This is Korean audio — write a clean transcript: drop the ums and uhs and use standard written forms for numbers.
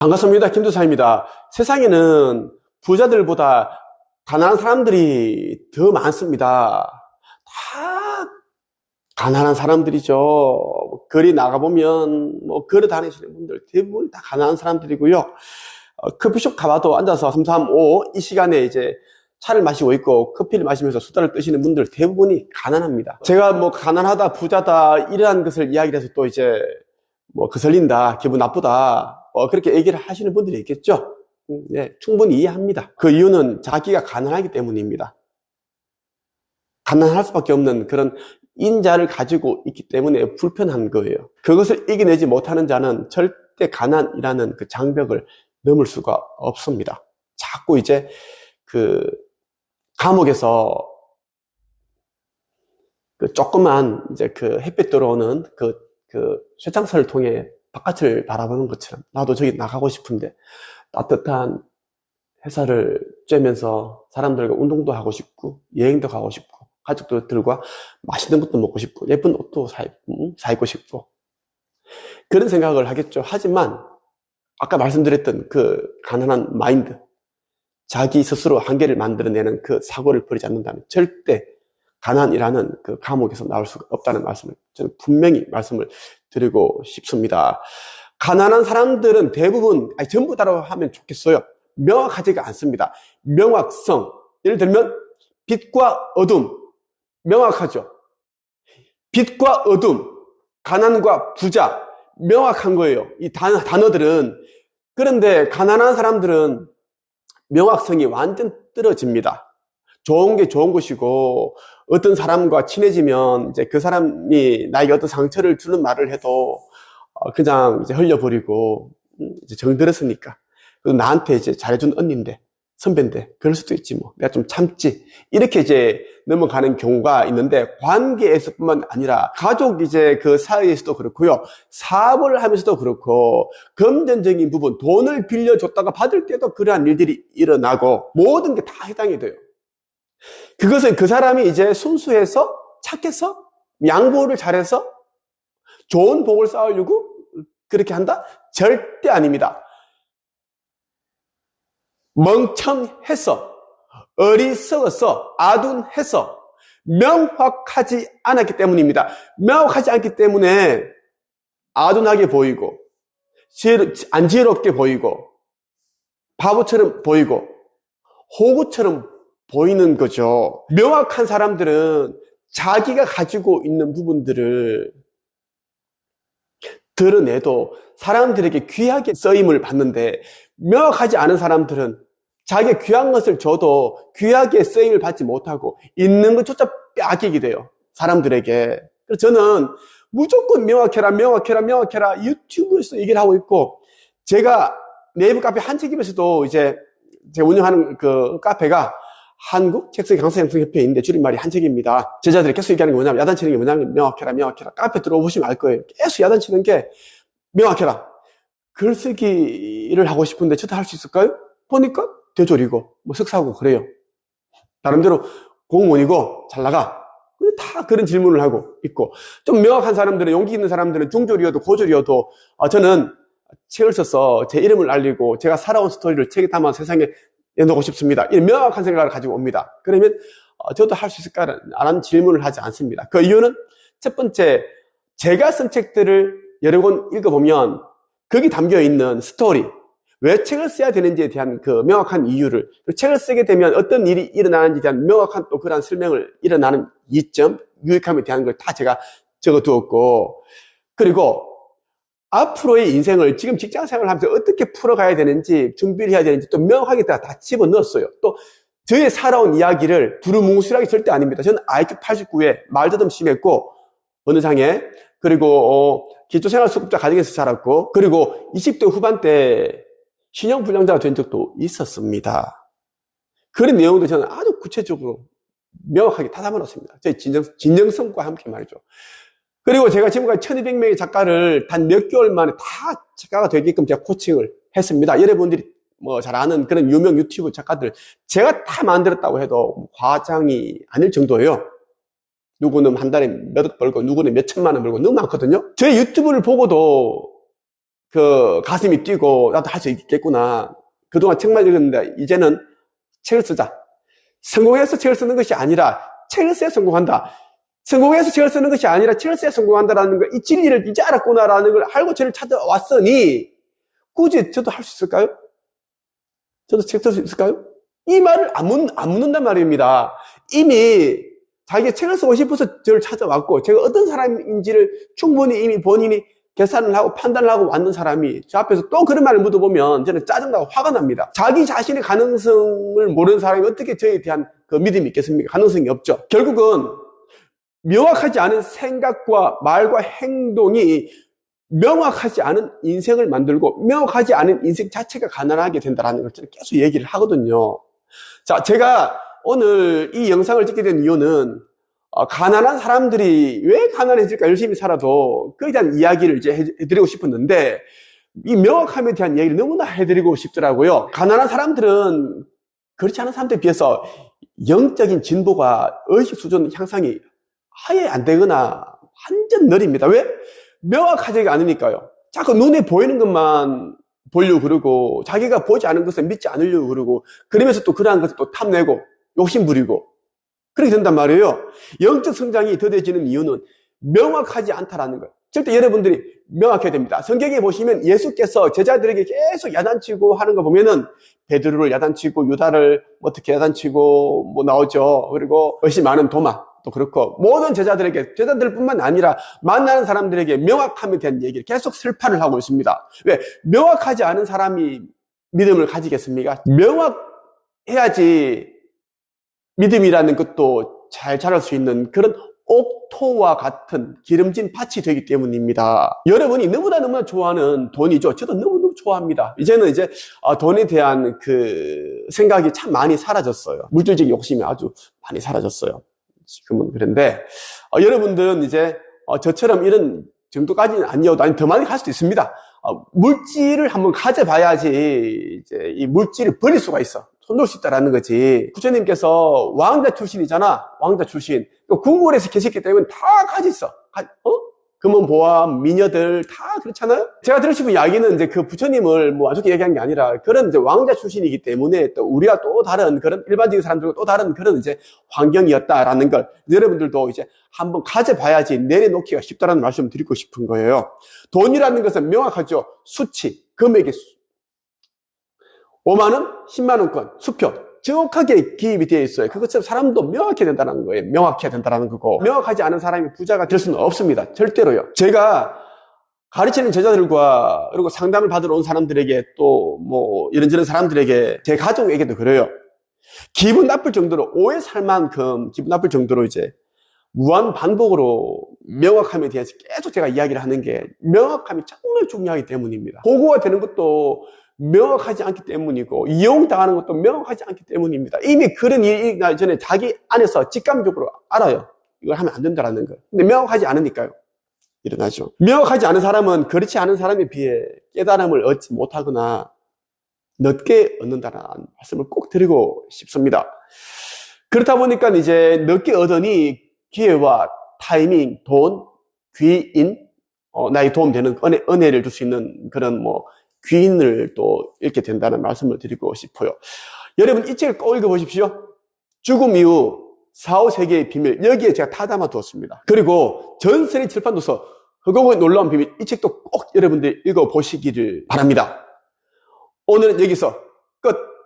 반갑습니다. 김두사입니다. 세상에는 부자들보다 가난한 사람들이 더 많습니다. 다 가난한 사람들이죠. 거리 나가보면 걸어 다니시는 분들 대부분 다 가난한 사람들이고요. 커피숍 가봐도 앉아서 335 이 시간에 이제 차를 마시고 있고 커피를 마시면서 수다를 떠시는 분들 대부분이 가난합니다. 제가 가난하다 부자다 이러한 것을 이야기를 해서 또 이제 거슬린다 기분 나쁘다 그렇게 얘기를 하시는 분들이 있겠죠. 네, 충분히 이해합니다. 그 이유는 자기가 가난하기 때문입니다. 가난할 수밖에 없는 그런 인자를 가지고 있기 때문에 불편한 거예요. 그것을 이겨내지 못하는 자는 절대 가난이라는 그 장벽을 넘을 수가 없습니다. 자꾸 이제 그 감옥에서 그 조그만 이제 그 햇빛 들어오는 그 쇠창살을 통해 바깥을 바라보는 것처럼 나도 저기 나가고 싶은데 따뜻한 햇살을 쬐면서 사람들과 운동도 하고 싶고 여행도 가고 싶고 가족들과 맛있는 것도 먹고 싶고 예쁜 옷도 사 입고 싶고 그런 생각을 하겠죠. 하지만 아까 말씀드렸던 그 가난한 마인드, 자기 스스로 한계를 만들어내는 그 사고를 버리지 않는다면 절대 가난이라는 그 감옥에서 나올 수가 없다는 말씀을 저는 분명히 말씀을 드리고 싶습니다. 가난한 사람들은 대부분 전부 다라고 하면 좋겠어요. 명확하지가 않습니다. 명확성, 예를 들면 빛과 어둠, 명확하죠. 빛과 어둠, 가난과 부자, 명확한 거예요. 이 단어들은. 그런데 가난한 사람들은 명확성이 완전 떨어집니다. 좋은 게 좋은 것이고 어떤 사람과 친해지면 이제 그 사람이 나에게 어떤 상처를 주는 말을 해도 그냥 이제 흘려버리고 이제 정들었으니까 나한테 이제 잘해준 언니인데 선배인데 그럴 수도 있지 내가 좀 참지 이렇게 이제 넘어가는 경우가 있는데 관계에서뿐만 아니라 가족 이제 그 사이에서도 그렇고요, 사업을 하면서도 그렇고 금전적인 부분 돈을 빌려줬다가 받을 때도 그러한 일들이 일어나고 모든 게 다 해당이 돼요. 그것은 그 사람이 이제 순수해서 착해서 양보를 잘해서 좋은 복을 쌓으려고 그렇게 한다? 절대 아닙니다. 멍청해서 어리석어서 아둔해서 명확하지 않았기 때문입니다. 명확하지 않기 때문에 아둔하게 보이고 안 지혜롭게 보이고 바보처럼 보이고 호구처럼 보이는 거죠. 명확한 사람들은 자기가 가지고 있는 부분들을 드러내도 사람들에게 귀하게 쓰임을 받는데 명확하지 않은 사람들은 자기가 귀한 것을 줘도 귀하게 쓰임을 받지 못하고 있는 것조차 빼앗기게 돼요. 사람들에게. 그래서 저는 무조건 명확해라 유튜브에서 얘기를 하고 있고, 제가 네이버 카페 한책임에서도 이제 제가 운영하는 그 카페가 한국 책쓰기 강사양성협회에 있는데 줄임말이 한책입니다. 제자들이 계속 얘기하는 게 뭐냐면, 야단치는 게 뭐냐면 명확해라. 카페 들어오시면 알 거예요. 계속 야단치는 게 명확해라. 글쓰기를 하고 싶은데 저도 할 수 있을까요? 보니까 대졸이고 석사고 그래요. 나름대로 공무원이고 잘 나가. 다 그런 질문을 하고 있고, 좀 명확한 사람들은, 용기 있는 사람들은 중졸이어도 고졸이어도 저는 책을 써서 제 이름을 알리고 제가 살아온 스토리를 책에 담아 세상에 내놓고 싶습니다. 이런 명확한 생각을 가지고 옵니다. 그러면 저도 할 수 있을까라는 질문을 하지 않습니다. 그 이유는 첫 번째, 제가 쓴 책들을 여러 권 읽어보면 거기 담겨있는 스토리, 왜 책을 써야 되는지에 대한 그 명확한 이유를, 책을 쓰게 되면 어떤 일이 일어나는지에 대한 명확한 또 그런 설명을, 일어나는 이점, 유익함에 대한 걸 다 제가 적어두었고, 그리고 앞으로의 인생을 지금 직장생활을 하면서 어떻게 풀어가야 되는지, 준비를 해야 되는지 또 명확하게 다 집어넣었어요. 또 저의 살아온 이야기를 두루뭉술하게 절대 아닙니다. 저는 IQ 89에 말더듬 심했고 어느 장에, 그리고 기초생활수급자 가정에서 자랐고, 그리고 20대 후반 때 신용불량자가 된 적도 있었습니다. 그런 내용도 저는 아주 구체적으로 명확하게 다 담아놨습니다. 제 진정성과 함께 말이죠. 그리고 제가 지금까지 1200명의 작가를 단 몇 개월 만에 다 작가가 되게끔 제가 코칭을 했습니다. 여러분들이 잘 아는 그런 유명 유튜브 작가들 제가 다 만들었다고 해도 과장이 아닐 정도예요. 누구는 한 달에 몇억 벌고 누구는 몇 천만 원 벌고 너무 많거든요. 제 유튜브를 보고도 그 가슴이 뛰고 나도 할 수 있겠구나. 그동안 책만 읽었는데 이제는 책을 쓰자. 성공해서 책을 쓰는 것이 아니라 책을 써야 성공한다. 성공해서 책을 쓰는 것이 아니라 책을 써야 성공한다라는 거, 이 진리를 이제 알았구나라는 걸 알고 저를 찾아왔으니 굳이 저도 할 수 있을까요? 저도 책 쓸 수 있을까요? 이 말을 안 묻는단 말입니다. 이미 자기가 책을 쓰고 싶어서 저를 찾아왔고 제가 어떤 사람인지를 충분히 이미 본인이 계산을 하고 판단을 하고 왔는 사람이 저 앞에서 또 그런 말을 묻어보면 저는 짜증나고 화가 납니다. 자기 자신의 가능성을 모르는 사람이 어떻게 저에 대한 그 믿음이 있겠습니까? 가능성이 없죠. 결국은 명확하지 않은 생각과 말과 행동이 명확하지 않은 인생을 만들고 명확하지 않은 인생 자체가 가난하게 된다는 걸 저는 계속 얘기를 하거든요. 자, 제가 오늘 이 영상을 찍게 된 이유는 가난한 사람들이 왜 가난해질까 열심히 살아도 그에 대한 이야기를 이제 해드리고 싶었는데 이 명확함에 대한 이야기를 너무나 해드리고 싶더라고요. 가난한 사람들은 그렇지 않은 사람들에 비해서 영적인 진보가 의식 수준 향상이 아예 안 되거나 완전 느립니다. 왜? 명확하지가 않으니까요. 자꾸 눈에 보이는 것만 보려고 그러고 자기가 보지 않은 것을 믿지 않으려고 그러고 그러면서 또 그러한 것을 또 탐내고 욕심 부리고 그렇게 된단 말이에요. 영적 성장이 더뎌지는 이유는 명확하지 않다라는 거예요. 절대 여러분들이 명확해야 됩니다. 성경에 보시면 예수께서 제자들에게 계속 야단치고 하는 거 보면은 베드로를 야단치고 유다를 어떻게 야단치고 뭐 나오죠. 그리고 의심 많은 도마 또 그렇고 모든 제자들뿐만 아니라 만나는 사람들에게 명확함에 대한 얘기를 계속 설파를 하고 있습니다. 왜? 명확하지 않은 사람이 믿음을 가지겠습니까? 명확해야지 믿음이라는 것도 잘 자랄 수 있는 그런 옥토와 같은 기름진 밭이 되기 때문입니다. 여러분이 너무나 좋아하는 돈이죠. 저도 너무너무 좋아합니다. 이제는 돈에 대한 그 생각이 참 많이 사라졌어요. 물질적 욕심이 아주 많이 사라졌어요. 지금은 그런데 여러분들은 이제 저처럼 이런 정도까지는 아니어도 아니 더 많이 갈 수도 있습니다. 물질을 한번 가져봐야지 이제 이 물질을 버릴 수가 있어. 손놓을 수 있다라는 거지. 부처님께서 왕자 출신이잖아. 왕자 출신. 궁궐에서 계셨기 때문에 다 가졌어. 금은 보암, 미녀들 다 그렇잖아요. 제가 들으신 이야기는 이제 그 부처님을 뭐 아주 얘기한 게 아니라 그런 이제 왕자 출신이기 때문에 또 우리와 또 다른 그런 일반적인 사람들과 또 다른 그런 이제 환경이었다라는 걸 여러분들도 이제 한번 가져봐야지 내려놓기가 쉽다라는 말씀을 드리고 싶은 거예요. 돈이라는 것은 명확하죠. 수치, 금액의 5만 원, 10만 원권, 수표. 정확하게 기입이 되어 있어요. 그것처럼 사람도 명확해야 된다는 거예요. 명확해야 된다는 거고. 명확하지 않은 사람이 부자가 될 수는 없습니다. 절대로요. 제가 가르치는 제자들과 그리고 상담을 받으러 온 사람들에게 또 뭐 이런저런 사람들에게 제 가족에게도 그래요. 기분 나쁠 정도로 오해 살 만큼 기분 나쁠 정도로 이제 무한 반복으로 명확함에 대해서 계속 제가 이야기를 하는 게 명확함이 정말 중요하기 때문입니다. 보고가 되는 것도 명확하지 않기 때문이고 이용당하는 것도 명확하지 않기 때문입니다. 이미 그런 일이 나기 전에 자기 안에서 직감적으로 알아요. 이걸 하면 안 된다는 걸. 근데 명확하지 않으니까요. 일어나죠. 명확하지 않은 사람은 그렇지 않은 사람에 비해 깨달음을 얻지 못하거나 늦게 얻는다는 말씀을 꼭 드리고 싶습니다. 그렇다 보니까 이제 늦게 얻으니 기회와 타이밍, 돈, 귀인, 나에게 도움되는 은혜를 줄 수 있는 그런 귀인을 또 읽게 된다는 말씀을 드리고 싶어요. 여러분 이 책을 꼭 읽어보십시오. 죽음 이후 4, 5세계의 비밀, 여기에 제가 다 담아두었습니다. 그리고 전설의 철판 도서 흑옥의 놀라운 비밀, 이 책도 꼭 여러분들 읽어보시기를 바랍니다. 오늘은 여기서 끝.